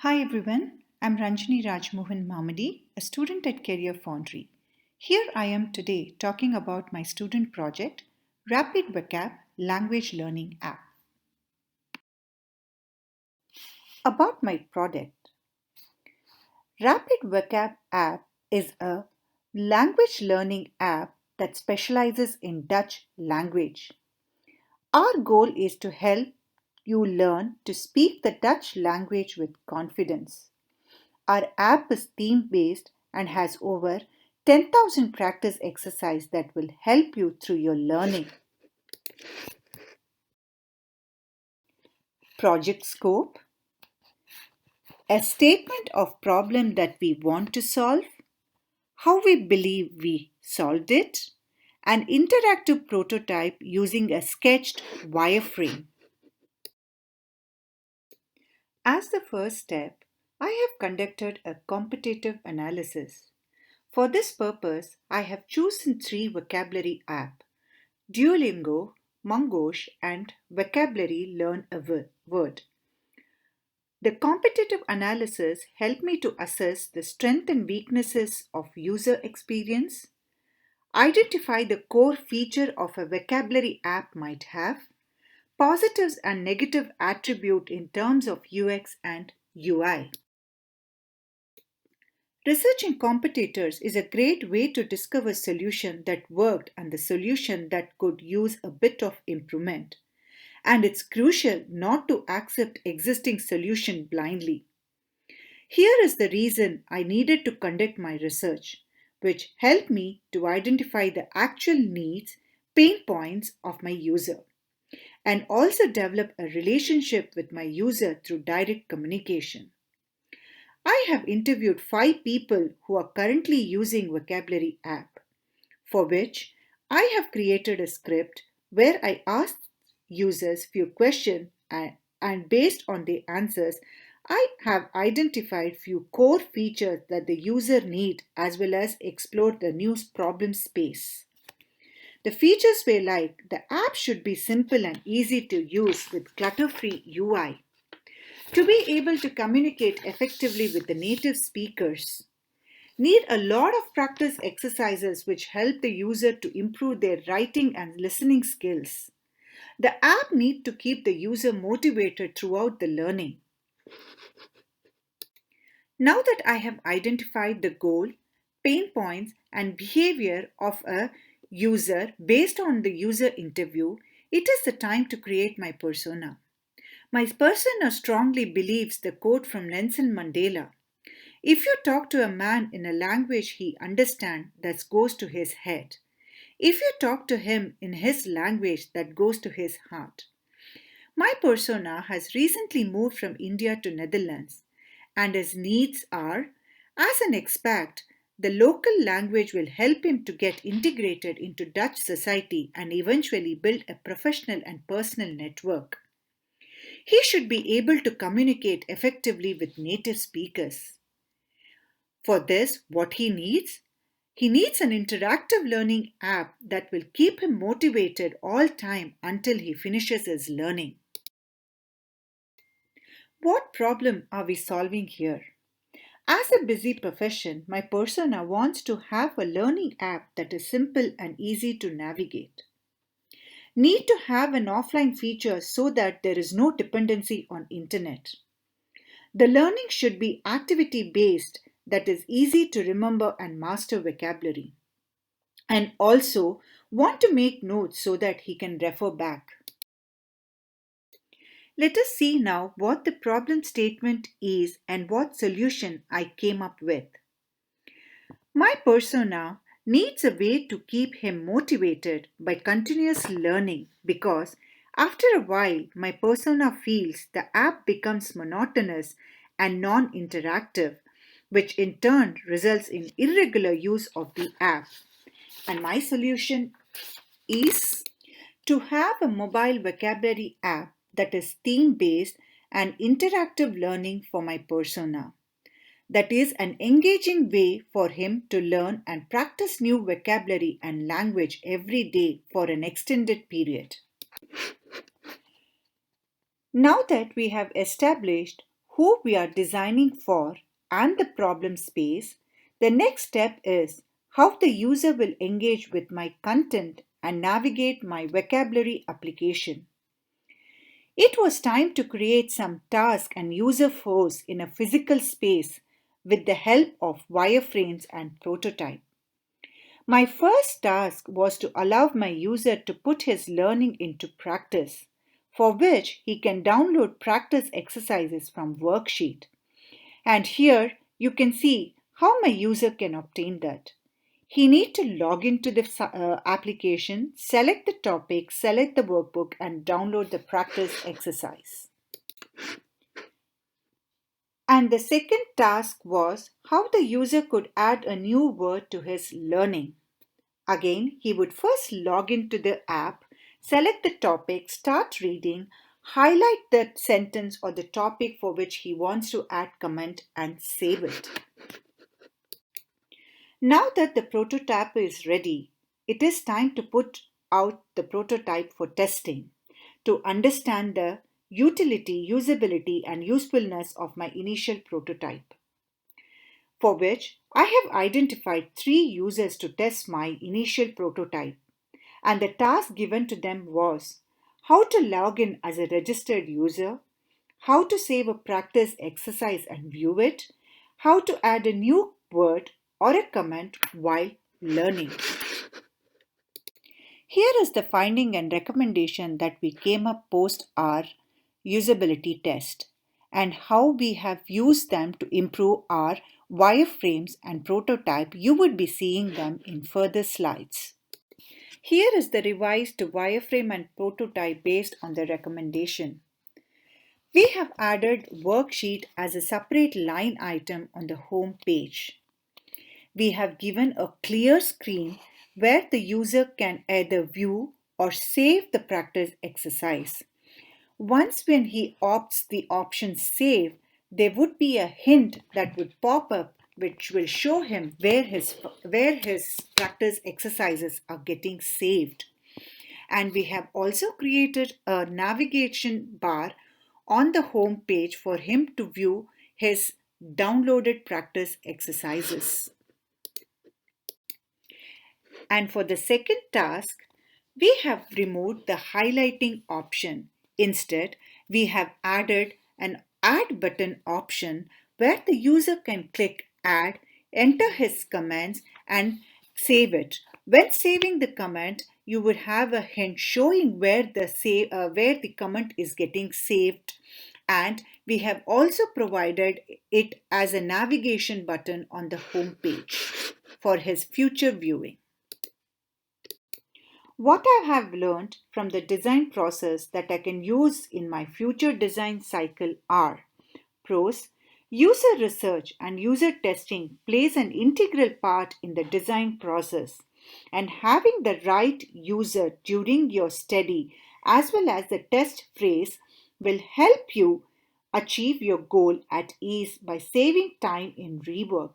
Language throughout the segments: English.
Hi everyone, I'm Ranjini Rajmohan Mamadi, a student at Career Foundry. Here I am today talking about my student project, RapidVocab Language Learning App. About my product, RapidVocab app is a language learning app that specializes in Dutch language. Our goal is to help you learn to speak the Dutch language with confidence. Our app is theme based and has over 10,000 practice exercises that will help you through your learning. Project scope: a statement of problem that we want to solve, how we believe we solved it, an interactive prototype using a sketched wireframe. As the first step, I have conducted a competitive analysis. For this purpose, I have chosen three vocabulary apps: Duolingo, Mongoose, and Vocabulary Learn a Word. The competitive analysis helped me to assess the strengths and weaknesses of user experience, identify the core feature of a vocabulary app might have, positives and negative attribute in terms of UX and UI. Researching competitors is a great way to discover a solution that worked and the solution that could use a bit of improvement. And it's crucial not to accept existing solution blindly. Here is the reason I needed to conduct my research, which helped me to identify the actual needs, pain points of my user, and also develop a relationship with my user through direct communication. I have interviewed 5 people who are currently using Vocabulary app, for which I have created a script where I ask users few questions and based on their answers, I have identified few core features that the user need as well as explored the new problem space. The features were like the app should be simple and easy to use with clutter-free UI, to be able to communicate effectively with the native speakers, need a lot of practice exercises which help the user to improve their writing and listening skills. The app need to keep the user motivated throughout the learning. Now that I have identified the goal, pain points and behavior of a user based on the user interview, it is the time to create my persona. My persona strongly believes the quote from Nelson Mandela: "If you talk to a man in a language he understands, that goes to his head. If you talk to him in his language, that goes to his heart." My persona has recently moved from India to Netherlands, and his needs are, as an expat, the local language will help him to get integrated into Dutch society and eventually build a professional and personal network. He should be able to communicate effectively with native speakers. For this, what he needs? He needs an interactive learning app that will keep him motivated all time until he finishes his learning. What problem are we solving here? As a busy profession, my persona wants to have a learning app that is simple and easy to navigate. Need to have an offline feature so that there is no dependency on internet. The learning should be activity based, that is easy to remember and master vocabulary. And also want to make notes so that he can refer back. Let us see now what the problem statement is and what solution I came up with. My persona needs a way to keep him motivated by continuous learning because after a while my persona feels the app becomes monotonous and non-interactive, which in turn results in irregular use of the app. And my solution is to have a mobile vocabulary app that is theme based and interactive learning for my persona. That is an engaging way for him to learn and practice new vocabulary and language every day for an extended period. Now that we have established who we are designing for and the problem space, the next step is how the user will engage with my content and navigate my vocabulary application. It was time to create some task and user flows in a physical space with the help of wireframes and prototype. My first task was to allow my user to put his learning into practice, for which he can download practice exercises from worksheet. And here you can see how my user can obtain that. He needs to log into the application, select the topic, select the workbook, and download the practice exercise. And the second task was how the user could add a new word to his learning. Again, he would first log into the app, select the topic, start reading, highlight the sentence or the topic for which he wants to add comment and save it. Now that the prototype is ready, it is time to put out the prototype for testing to understand the utility, usability, and usefulness of my initial prototype, for which I have identified 3 users to test my initial prototype, and the task given to them was how to log in as a registered user, how to save a practice exercise and view it, how to add a new word or a comment while learning. Here is the finding and recommendation that we came up post our usability test and how we have used them to improve our wireframes and prototype. You would be seeing them in further slides. Here is the revised wireframe and prototype based on the recommendation. We have added worksheet as a separate line item on the home page. We have given a clear screen where the user can either view or save the practice exercise. Once when he opts the option save, there would be a hint that would pop up which will show him where his practice exercises are getting saved. And we have also created a navigation bar on the home page for him to view his downloaded practice exercises. And for the second task, we have removed the highlighting option. Instead, we have added an add button option where the user can click add, enter his comments and save it. When saving the comment, you would have a hint showing where the comment is getting saved, and we have also provided it as a navigation button on the home page for his future viewing. What I have learned from the design process that I can use in my future design cycle are pros. User research and user testing plays an integral part in the design process, and having the right user during your study as well as the test phase will help you achieve your goal at ease by saving time in rework.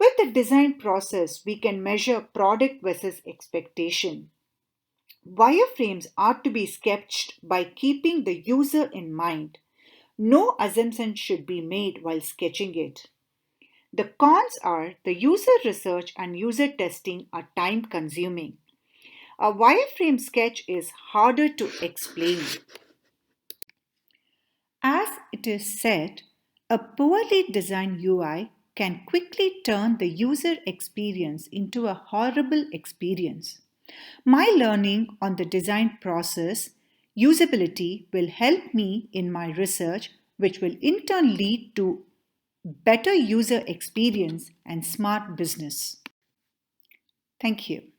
With the design process, we can measure product versus expectation. Wireframes are to be sketched by keeping the user in mind. No assumption should be made while sketching it. The cons are the user research and user testing are time consuming. A wireframe sketch is harder to explain. As it is said, a poorly designed UI can quickly turn the user experience into a horrible experience. My learning on the design process, usability will help me in my research, which will in turn lead to better user experience and smart business. Thank you.